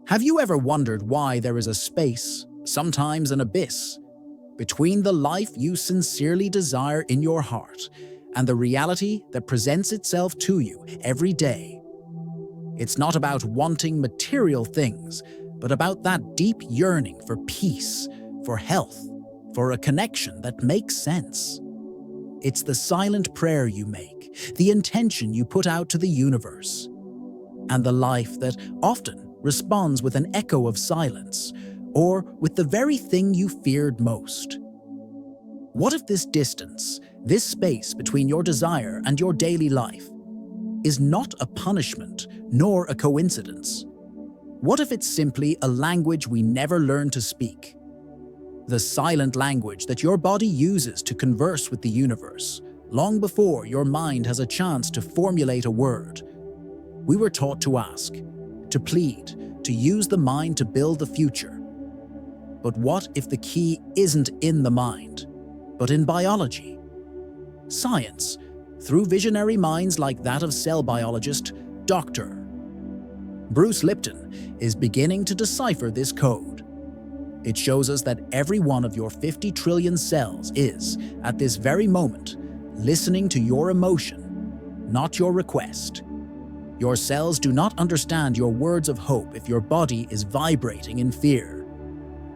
Have you ever wondered why there is a space, sometimes an abyss, between the life you sincerely desire in your heart and the reality that presents itself to you every day? It's not about wanting material things, but about that deep yearning for peace, for health, for a connection that makes sense. It's the silent prayer you make, the intention you put out to the universe, and the life that often responds with an echo of silence, or with the very thing you feared most. What if this distance, this space between your desire and your daily life, is not a punishment nor a coincidence? What if it's simply a language we never learn to speak? The silent language that your body uses to converse with the universe, long before your mind has a chance to formulate a word. We were taught to ask, to plead, to use the mind to build the future. But what if the key isn't in the mind, but in biology? Science, through visionary minds like that of cell biologist Dr. Bruce Lipton, is beginning to decipher this code. It shows us that every one of your 50 trillion cells is, at this very moment, listening to your emotion, not your request. Your cells do not understand your words of hope if your body is vibrating in fear.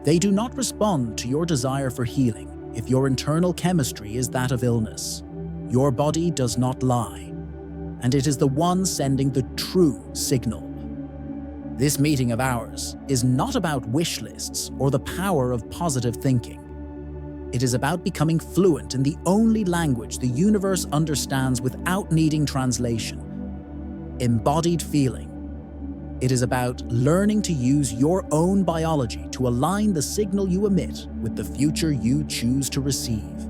They do not respond to your desire for healing if your internal chemistry is that of illness. Your body does not lie, and it is the one sending the true signal. This meeting of ours is not about wish lists or the power of positive thinking. It is about becoming fluent in the only language the universe understands without needing translation. Embodied feeling. It is about learning to use your own biology to align the signal you emit with the future you choose to receive.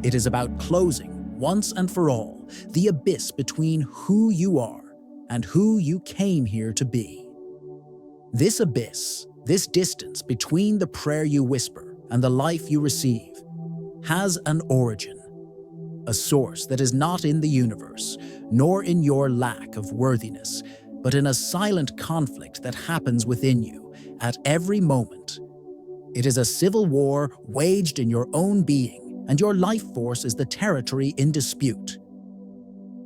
It is about closing, once and for all, the abyss between who you are and who you came here to be. This abyss, this distance between the prayer you whisper and the life you receive, has an origin. A source that is not in the universe, nor in your lack of worthiness, but in a silent conflict that happens within you at every moment. It is a civil war waged in your own being, and your life force is the territory in dispute.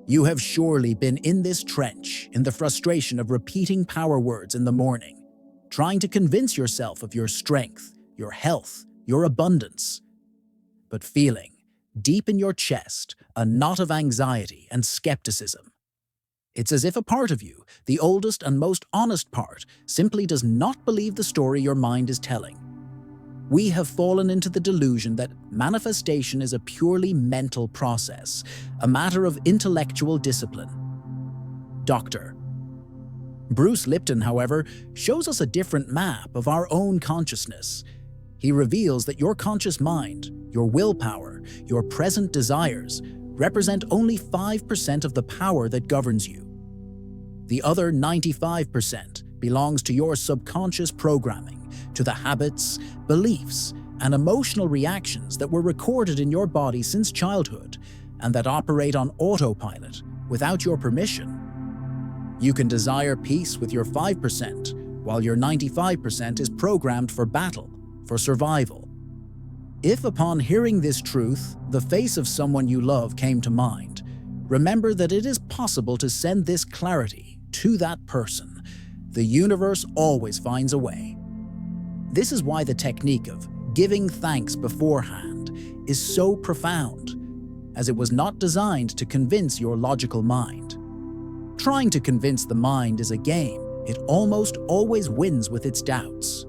You have surely been in this trench, in the frustration of repeating power words in the morning, trying to convince yourself of your strength, your health, your abundance, but feeling, deep in your chest, a knot of anxiety and skepticism. It's as if a part of you, the oldest and most honest part, simply does not believe the story your mind is telling. We have fallen into the delusion that manifestation is a purely mental process, a matter of intellectual discipline. Dr. Bruce Lipton, however, shows us a different map of our own consciousness. He reveals that your conscious mind, your willpower, your present desires represent only 5% of the power that governs you. The other 95% belongs to your subconscious programming, to the habits, beliefs, and emotional reactions that were recorded in your body since childhood and that operate on autopilot without your permission. You can desire peace with your 5%, while your 95% is programmed for battle, for survival. If upon hearing this truth, the face of someone you love came to mind, remember that it is possible to send this clarity to that person. The universe always finds a way. This is why the technique of giving thanks beforehand is so profound, as it was not designed to convince your logical mind. Trying to convince the mind is a game. It almost always wins with its doubts.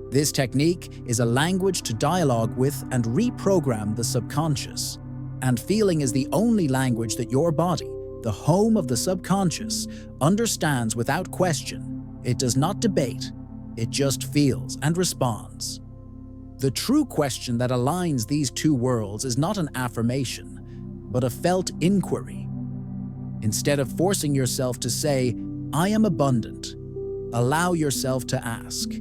This technique is a language to dialogue with and reprogram the subconscious, and feeling is the only language that your body, the home of the subconscious, understands without question. It does not debate, it just feels and responds. The true question that aligns these two worlds is not an affirmation, but a felt inquiry. Instead of forcing yourself to say, "I am abundant," allow yourself to ask,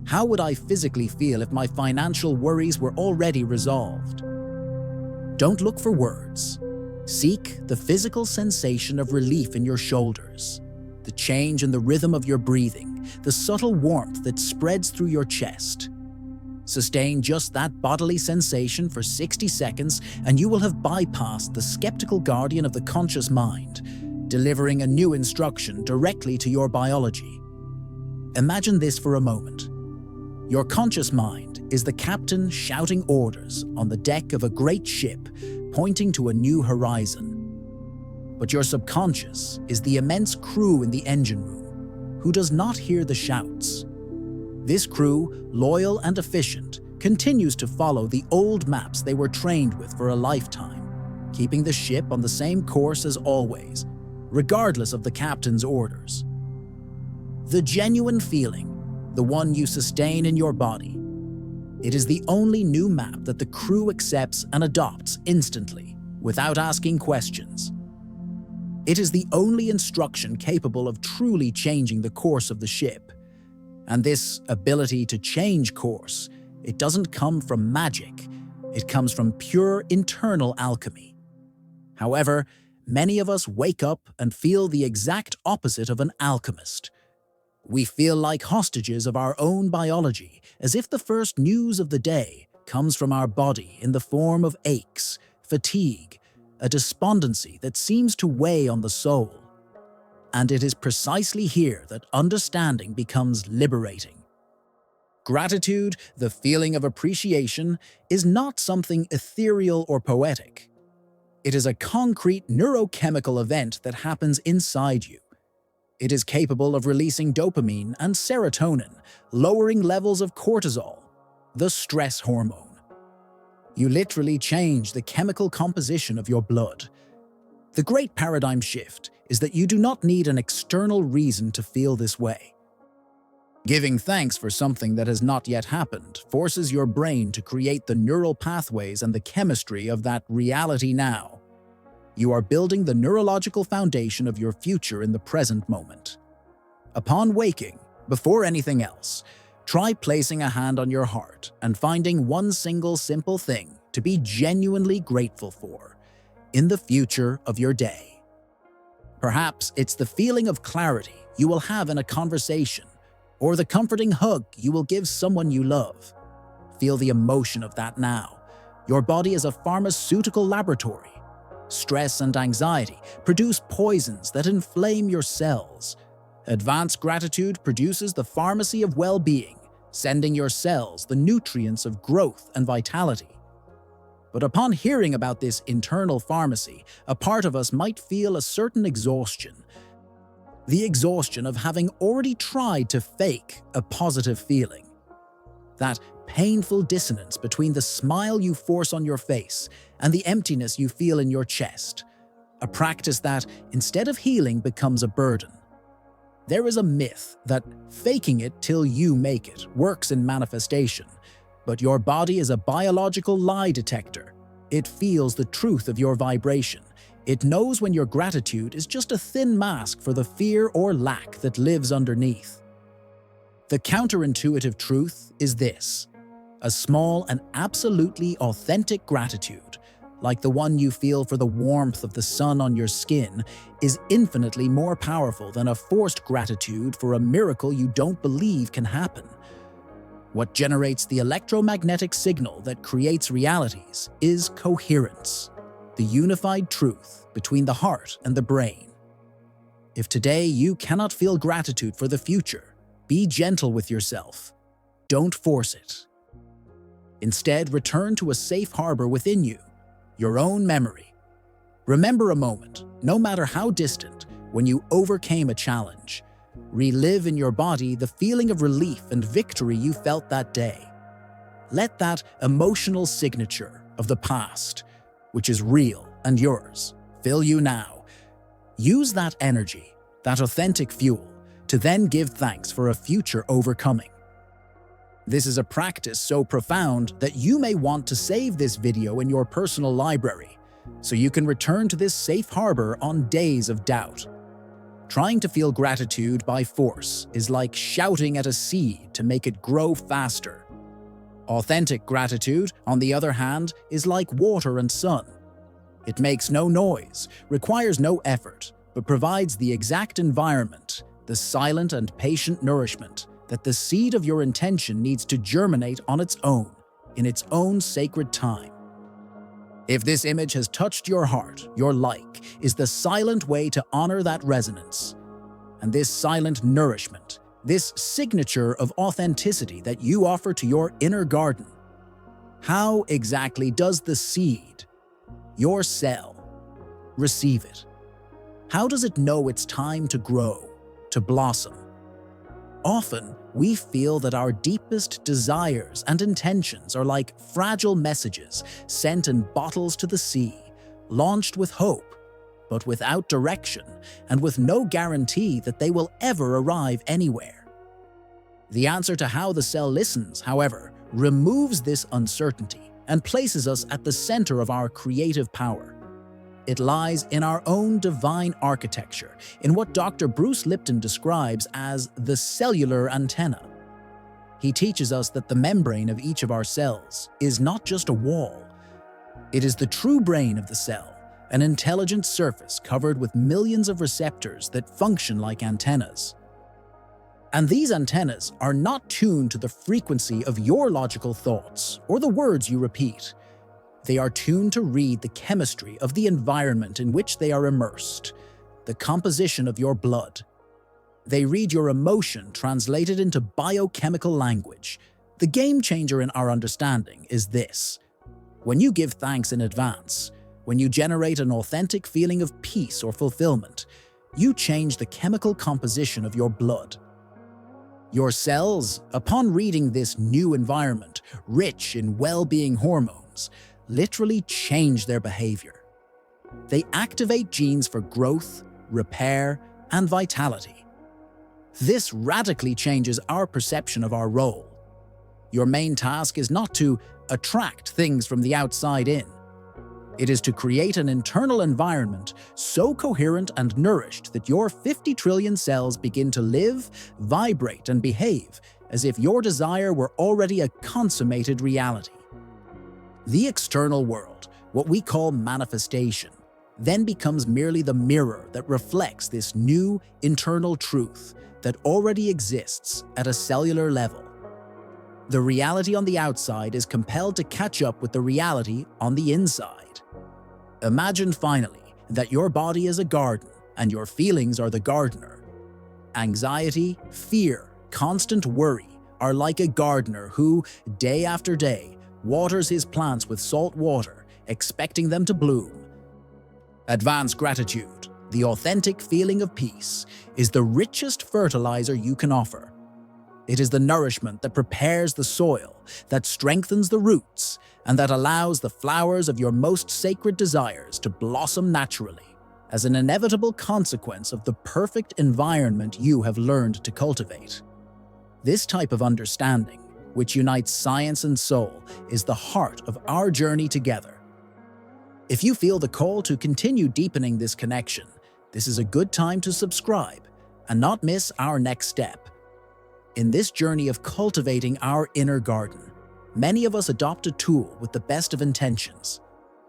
"How would I physically feel if my financial worries were already resolved?" Don't look for words. Seek the physical sensation of relief in your shoulders, the change in the rhythm of your breathing, the subtle warmth that spreads through your chest. Sustain just that bodily sensation for 60 seconds and you will have bypassed the skeptical guardian of the conscious mind, delivering a new instruction directly to your biology. Imagine this for a moment. Your conscious mind is the captain shouting orders on the deck of a great ship, pointing to a new horizon. But your subconscious is the immense crew in the engine room, who does not hear the shouts. This crew, loyal and efficient, continues to follow the old maps they were trained with for a lifetime, keeping the ship on the same course as always, regardless of the captain's orders. The genuine feeling, the one you sustain in your body, it is the only new map that the crew accepts and adopts instantly, without asking questions. It is the only instruction capable of truly changing the course of the ship. And this ability to change course, it doesn't come from magic, it comes from pure internal alchemy. However, many of us wake up and feel the exact opposite of an alchemist. We feel like hostages of our own biology, as if the first news of the day comes from our body in the form of aches, fatigue, a despondency that seems to weigh on the soul. And it is precisely here that understanding becomes liberating. Gratitude, the feeling of appreciation, is not something ethereal or poetic. It is a concrete neurochemical event that happens inside you. It is capable of releasing dopamine and serotonin, lowering levels of cortisol, the stress hormone. You literally change the chemical composition of your blood. The great paradigm shift is that you do not need an external reason to feel this way. Giving thanks for something that has not yet happened forces your brain to create the neural pathways and the chemistry of that reality now. You are building the neurological foundation of your future in the present moment. Upon waking, before anything else, try placing a hand on your heart and finding one single simple thing to be genuinely grateful for in the future of your day. Perhaps it's the feeling of clarity you will have in a conversation, or the comforting hug you will give someone you love. Feel the emotion of that now. Your body is a pharmaceutical laboratory. Stress and anxiety produce poisons that inflame your cells. Advanced gratitude produces the pharmacy of well-being, sending your cells the nutrients of growth and vitality. But upon hearing about this internal pharmacy, a part of us might feel a certain exhaustion. The exhaustion of having already tried to fake a positive feeling. That painful dissonance between the smile you force on your face and the emptiness you feel in your chest. A practice that, instead of healing, becomes a burden. There is a myth that faking it till you make it works in manifestation. But your body is a biological lie detector. It feels the truth of your vibration. It knows when your gratitude is just a thin mask for the fear or lack that lives underneath. The counterintuitive truth is this: a small and absolutely authentic gratitude, like the one you feel for the warmth of the sun on your skin, is infinitely more powerful than a forced gratitude for a miracle you don't believe can happen. What generates the electromagnetic signal that creates realities is coherence, the unified truth between the heart and the brain. If today you cannot feel gratitude for the future, be gentle with yourself. Don't force it. Instead, return to a safe harbor within you, your own memory. Remember a moment, no matter how distant, when you overcame a challenge. Relive in your body the feeling of relief and victory you felt that day. Let that emotional signature of the past, which is real and yours, fill you now. Use that energy, that authentic fuel, to then give thanks for a future overcoming. This is a practice so profound that you may want to save this video in your personal library, so you can return to this safe harbor on days of doubt. Trying to feel gratitude by force is like shouting at a seed to make it grow faster. Authentic gratitude, on the other hand, is like water and sun. It makes no noise, requires no effort, but provides the exact environment, the silent and patient nourishment that the seed of your intention needs to germinate on its own, in its own sacred time. If this image has touched your heart, your like is the silent way to honor that resonance. And this silent nourishment, this signature of authenticity that you offer to your inner garden. How exactly does the seed, your cell, receive it? How does it know it's time to grow, to blossom? Often, we feel that our deepest desires and intentions are like fragile messages sent in bottles to the sea, launched with hope, but without direction and with no guarantee that they will ever arrive anywhere. The answer to how the cell listens, however, removes this uncertainty and places us at the center of our creative power. It lies in our own divine architecture, in what Dr. Bruce Lipton describes as the cellular antenna. He teaches us that the membrane of each of our cells is not just a wall. It is the true brain of the cell, an intelligent surface covered with millions of receptors that function like antennas. And these antennas are not tuned to the frequency of your logical thoughts or the words you repeat. They are tuned to read the chemistry of the environment in which they are immersed, the composition of your blood. They read your emotion translated into biochemical language. The game changer in our understanding is this: when you give thanks in advance, when you generate an authentic feeling of peace or fulfillment, you change the chemical composition of your blood. Your cells, upon reading this new environment, rich in well-being hormones, literally change their behavior. They activate genes for growth, repair, and vitality. This radically changes our perception of our role. Your main task is not to attract things from the outside in. It is to create an internal environment so coherent and nourished that your 50 trillion cells begin to live, vibrate, and behave as if your desire were already a consummated reality. The external world, what we call manifestation, then becomes merely the mirror that reflects this new internal truth that already exists at a cellular level. The reality on the outside is compelled to catch up with the reality on the inside. Imagine finally that your body is a garden and your feelings are the gardener. Anxiety, fear, constant worry are like a gardener who, day after day, waters his plants with salt water, expecting them to bloom. Advanced gratitude, the authentic feeling of peace, is the richest fertilizer you can offer. It is the nourishment that prepares the soil, that strengthens the roots, and that allows the flowers of your most sacred desires to blossom naturally, as an inevitable consequence of the perfect environment you have learned to cultivate. This type of understanding, which unites science and soul, is the heart of our journey together. If you feel the call to continue deepening this connection, this is a good time to subscribe and not miss our next step. In this journey of cultivating our inner garden, many of us adopt a tool with the best of intentions: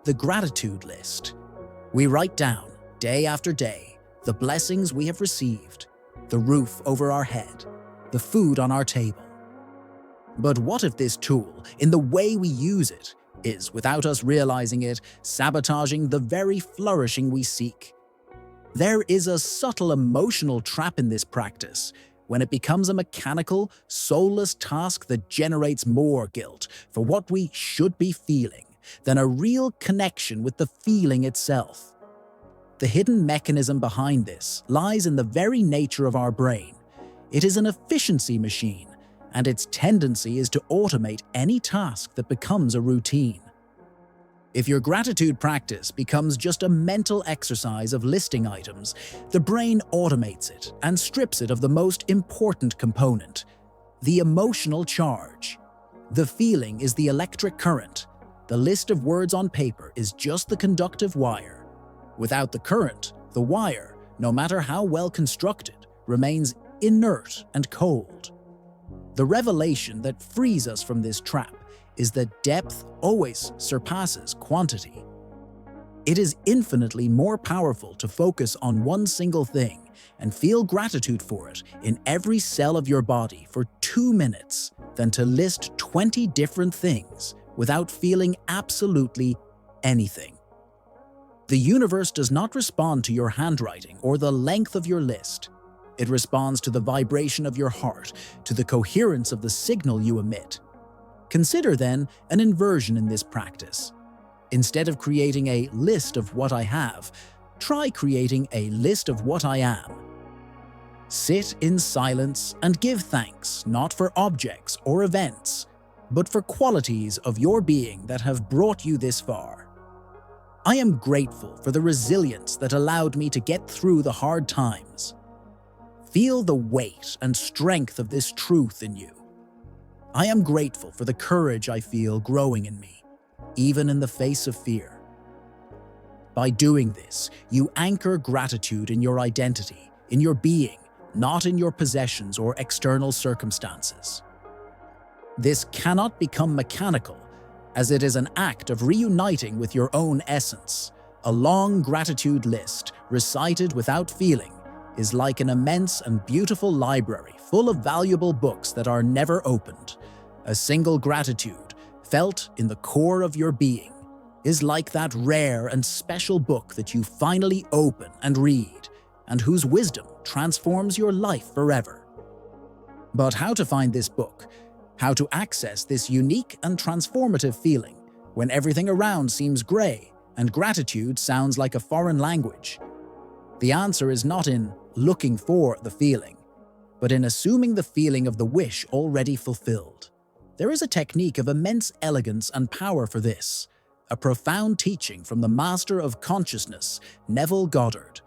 the gratitude list. We write down, day after day, the blessings we have received, the roof over our head, the food on our table. But what if this tool, in the way we use it, is, without us realizing it, sabotaging the very flourishing we seek? There is a subtle emotional trap in this practice, when it becomes a mechanical, soulless task that generates more guilt for what we should be feeling than a real connection with the feeling itself. The hidden mechanism behind this lies in the very nature of our brain. It is an efficiency machine, and its tendency is to automate any task that becomes a routine. If your gratitude practice becomes just a mental exercise of listing items, the brain automates it and strips it of the most important component: the emotional charge. The feeling is the electric current. The list of words on paper is just the conductive wire. Without the current, the wire, no matter how well constructed, remains inert and cold. The revelation that frees us from this trap is that depth always surpasses quantity. It is infinitely more powerful to focus on one single thing and feel gratitude for it in every cell of your body for 2 minutes than to list 20 different things without feeling absolutely anything. The universe does not respond to your handwriting or the length of your list. It responds to the vibration of your heart, to the coherence of the signal you emit. Consider then an inversion in this practice. Instead of creating a list of what I have, try creating a list of what I am. Sit in silence and give thanks not for objects or events, but for qualities of your being that have brought you this far. I am grateful for the resilience that allowed me to get through the hard times. Feel the weight and strength of this truth in you. I am grateful for the courage I feel growing in me, even in the face of fear. By doing this, you anchor gratitude in your identity, in your being, not in your possessions or external circumstances. This cannot become mechanical, as it is an act of reuniting with your own essence. A long gratitude list, recited without feeling, is like an immense and beautiful library full of valuable books that are never opened. A single gratitude, felt in the core of your being, is like that rare and special book that you finally open and read, and whose wisdom transforms your life forever. But how to find this book? How to access this unique and transformative feeling when everything around seems gray and gratitude sounds like a foreign language? The answer is not in looking for the feeling, but in assuming the feeling of the wish already fulfilled. There is a technique of immense elegance and power for this, a profound teaching from the master of consciousness, Neville Goddard.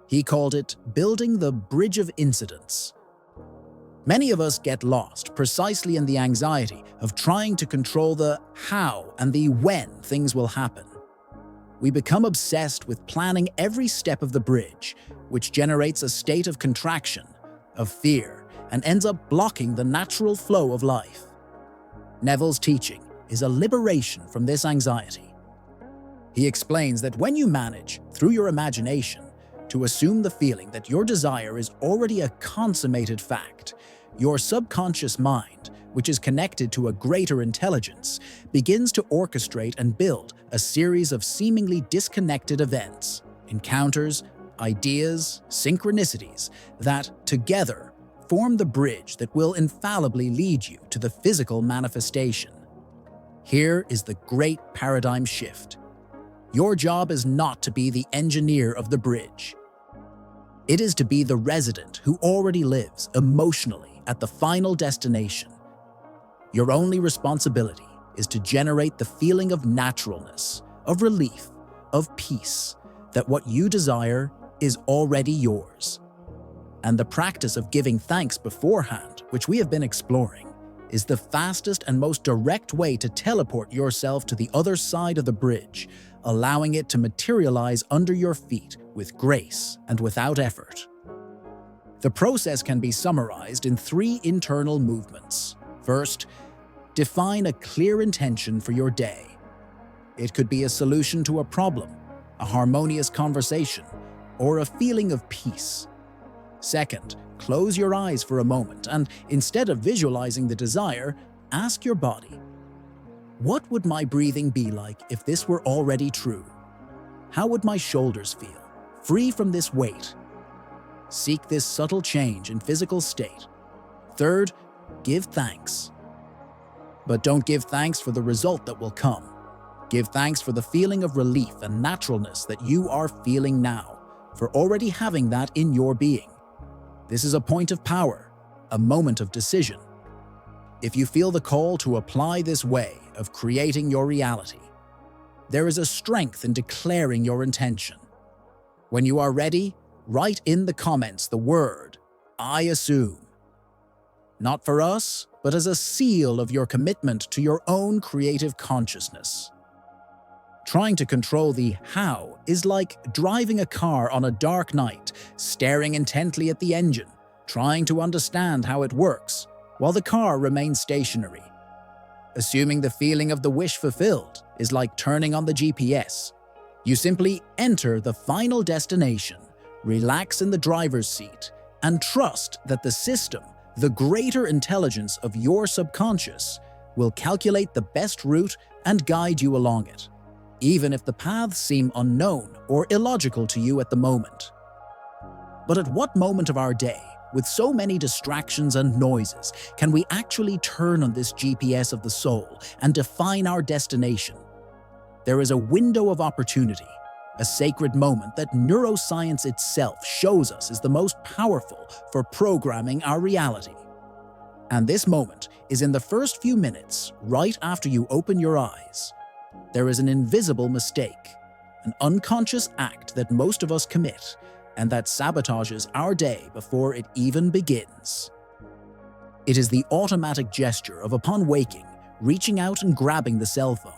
He called it building the bridge of incidents. Many of us get lost precisely in the anxiety of trying to control the how and the when things will happen. We become obsessed with planning every step of the bridge, which generates a state of contraction, of fear, and ends up blocking the natural flow of life. Neville's teaching is a liberation from this anxiety. He explains that when you manage, through your imagination, to assume the feeling that your desire is already a consummated fact, your subconscious mind, which is connected to a greater intelligence, begins to orchestrate and build a series of seemingly disconnected events, encounters, ideas, synchronicities that, together, form the bridge that will infallibly lead you to the physical manifestation. Here is the great paradigm shift. Your job is not to be the engineer of the bridge. It is to be the resident who already lives emotionally at the final destination. Your only responsibility is to generate the feeling of naturalness, of relief, of peace, that what you desire is already yours. And the practice of giving thanks beforehand, which we have been exploring, is the fastest and most direct way to teleport yourself to the other side of the bridge, allowing it to materialize under your feet with grace and without effort. The process can be summarized in 3 internal movements. First, define a clear intention for your day. It could be a solution to a problem, a harmonious conversation, or a feeling of peace. Second, close your eyes for a moment and, instead of visualizing the desire, ask your body, what would my breathing be like if this were already true? How would my shoulders feel, free from this weight? Seek this subtle change in physical state. Third, give thanks. But don't give thanks for the result that will come. Give thanks for the feeling of relief and naturalness that you are feeling now, for already having that in your being. This is a point of power, a moment of decision. If you feel the call to apply this way of creating your reality, there is a strength in declaring your intention. When you are ready, write in the comments the word, I assume. Not for us, but as a seal of your commitment to your own creative consciousness. Trying to control the how is like driving a car on a dark night, staring intently at the engine, trying to understand how it works, while the car remains stationary. Assuming the feeling of the wish fulfilled is like turning on the GPS. You simply enter the final destination, relax in the driver's seat, and trust that the system, the greater intelligence of your subconscious, will calculate the best route and guide you along it, even if the paths seem unknown or illogical to you at the moment. But at what moment of our day, with so many distractions and noises, can we actually turn on this GPS of the soul and define our destination? There is a window of opportunity, a sacred moment that neuroscience itself shows us is the most powerful for programming our reality. And this moment is in the first few minutes, right after you open your eyes. There is an invisible mistake, an unconscious act that most of us commit, and that sabotages our day before it even begins. It is the automatic gesture of, upon waking, reaching out and grabbing the cell phone.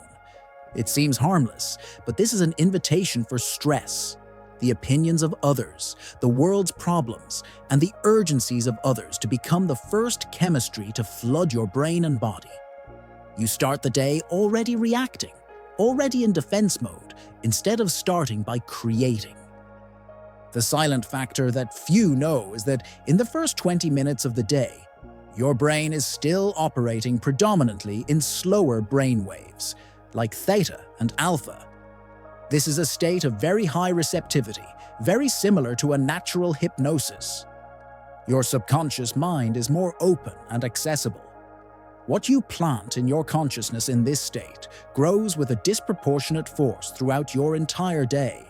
It seems harmless, but this is an invitation for stress, the opinions of others, the world's problems, and the urgencies of others to become the first chemistry to flood your brain and body. You start the day already reacting, already in defense mode, instead of starting by creating. The silent factor that few know is that in the first 20 minutes of the day, your brain is still operating predominantly in slower brain waves, like theta and alpha. This is a state of very high receptivity, very similar to a natural hypnosis. Your subconscious mind is more open and accessible. What you plant in your consciousness in this state grows with a disproportionate force throughout your entire day.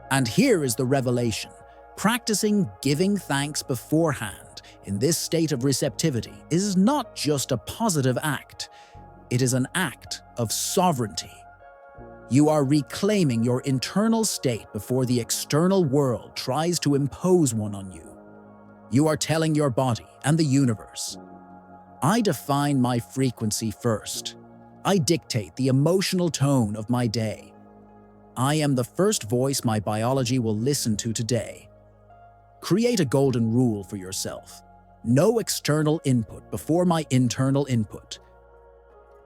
And here is the revelation. Practicing giving thanks beforehand in this state of receptivity is not just a positive act. It is an act of sovereignty. You are reclaiming your internal state before the external world tries to impose one on you. You are telling your body and the universe, I define my frequency first. I dictate the emotional tone of my day. I am the first voice my biology will listen to today. Create a golden rule for yourself. No external input before my internal input.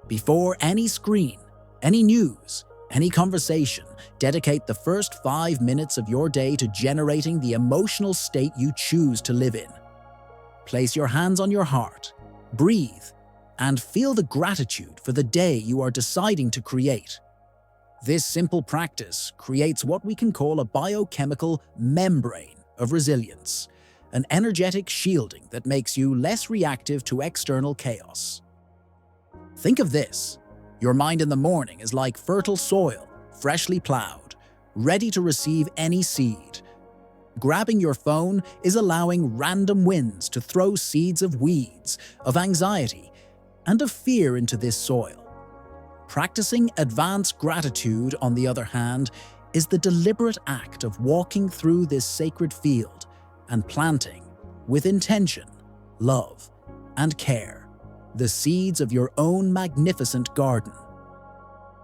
Before any screen, any news, any conversation, dedicate the first 5 minutes of your day to generating the emotional state you choose to live in. Place your hands on your heart, breathe, and feel the gratitude for the day you are deciding to create. This simple practice creates what we can call a biochemical membrane of resilience, an energetic shielding that makes you less reactive to external chaos. Think of this. Your mind in the morning is like fertile soil, freshly plowed, ready to receive any seed. Grabbing your phone is allowing random winds to throw seeds of weeds, of anxiety, and of fear into this soil. Practicing advanced gratitude, on the other hand, is the deliberate act of walking through this sacred field and planting, with intention, love, and care, the seeds of your own magnificent garden.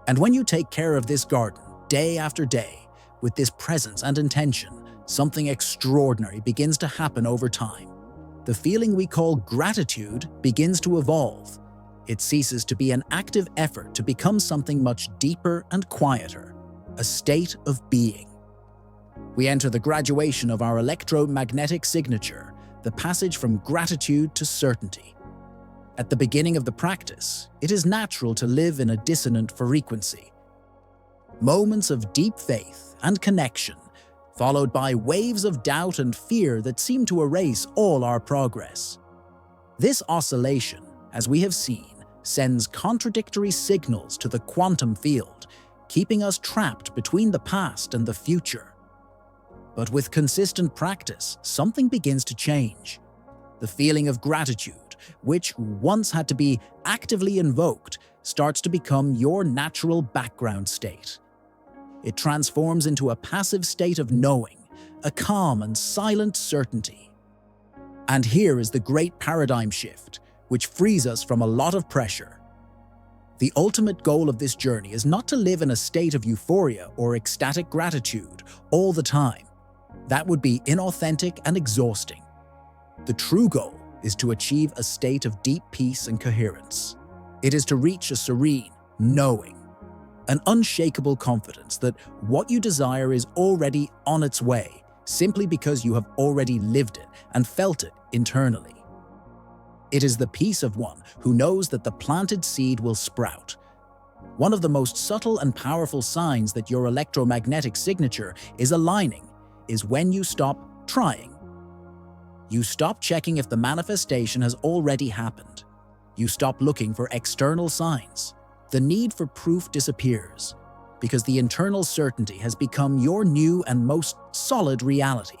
And when you take care of this garden day after day, with this presence and intention, something extraordinary begins to happen over time. The feeling we call gratitude begins to evolve. It ceases to be an active effort to become something much deeper and quieter, a state of being. We enter the graduation of our electromagnetic signature, the passage from gratitude to certainty. At the beginning of the practice, it is natural to live in a dissonant frequency. Moments of deep faith and connection, followed by waves of doubt and fear that seem to erase all our progress. This oscillation, as we have seen, sends contradictory signals to the quantum field, keeping us trapped between the past and the future. But with consistent practice, something begins to change. The feeling of gratitude, which once had to be actively invoked, starts to become your natural background state. It transforms into a passive state of knowing, a calm and silent certainty. And here is the great paradigm shift, which frees us from a lot of pressure. The ultimate goal of this journey is not to live in a state of euphoria or ecstatic gratitude all the time. That would be inauthentic and exhausting. The true goal is to achieve a state of deep peace and coherence. It is to reach a serene knowing. An unshakable confidence that what you desire is already on its way, simply because you have already lived it and felt it internally. It is the peace of one who knows that the planted seed will sprout. One of the most subtle and powerful signs that your electromagnetic signature is aligning is when you stop trying. You stop checking if the manifestation has already happened. You stop looking for external signs. The need for proof disappears because the internal certainty has become your new and most solid reality.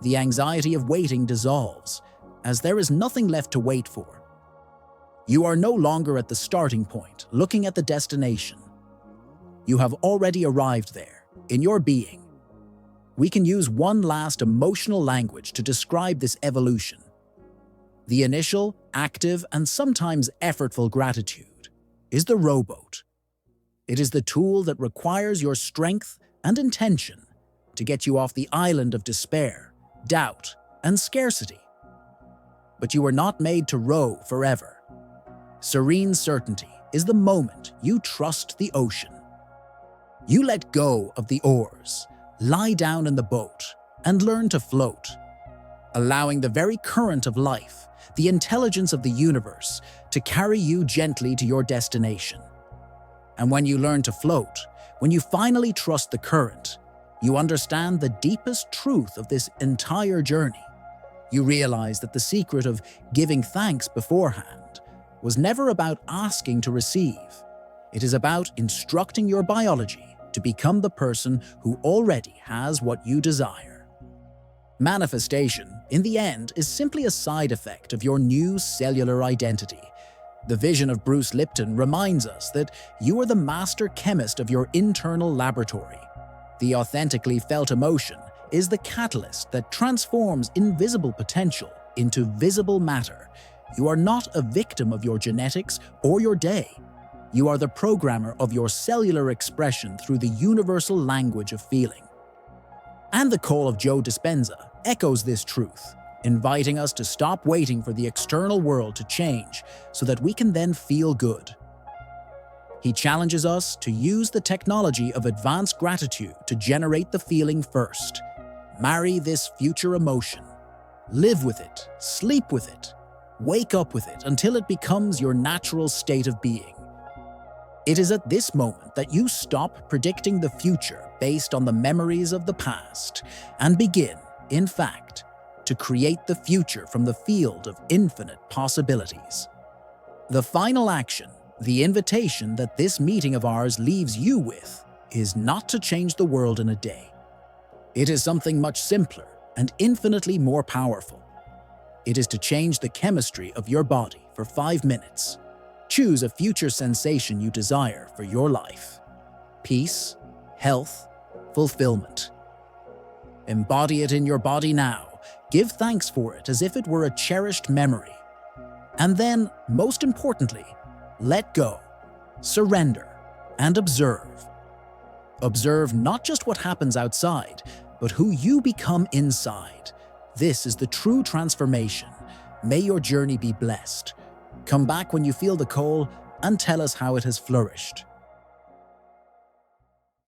The anxiety of waiting dissolves, as there is nothing left to wait for. You are no longer at the starting point, looking at the destination. You have already arrived there, in your being. We can use one last emotional language to describe this evolution. The initial, active, and sometimes effortful gratitude is the rowboat. It is the tool that requires your strength and intention to get you off the island of despair, doubt, and scarcity. But you were not made to row forever. Serene certainty is the moment you trust the ocean. You let go of the oars, lie down in the boat, and learn to float, allowing the very current of life, the intelligence of the universe, to carry you gently to your destination. And when you learn to float, when you finally trust the current, you understand the deepest truth of this entire journey. You realize that the secret of giving thanks beforehand was never about asking to receive. It is about instructing your biology to become the person who already has what you desire. Manifestation, in the end, is simply a side effect of your new cellular identity. The vision of Bruce Lipton reminds us that you are the master chemist of your internal laboratory. The authentically felt emotion is the catalyst that transforms invisible potential into visible matter. You are not a victim of your genetics or your day. You are the programmer of your cellular expression through the universal language of feeling. And the call of Joe Dispenza echoes this truth, inviting us to stop waiting for the external world to change so that we can then feel good. He challenges us to use the technology of advanced gratitude to generate the feeling first. Marry this future emotion. Live with it, sleep with it, wake up with it until it becomes your natural state of being. It is at this moment that you stop predicting the future based on the memories of the past and begin, in fact, to create the future from the field of infinite possibilities. The final action, the invitation that this meeting of ours leaves you with, is not to change the world in a day. It is something much simpler and infinitely more powerful. It is to change the chemistry of your body for 5 minutes. Choose a future sensation you desire for your life. Peace, health, fulfillment. Embody it in your body now. Give thanks for it as if it were a cherished memory. And then, most importantly, let go, surrender, and observe. Observe not just what happens outside, but who you become inside. This is the true transformation. May your journey be blessed. Come back when you feel the call and tell us how it has flourished.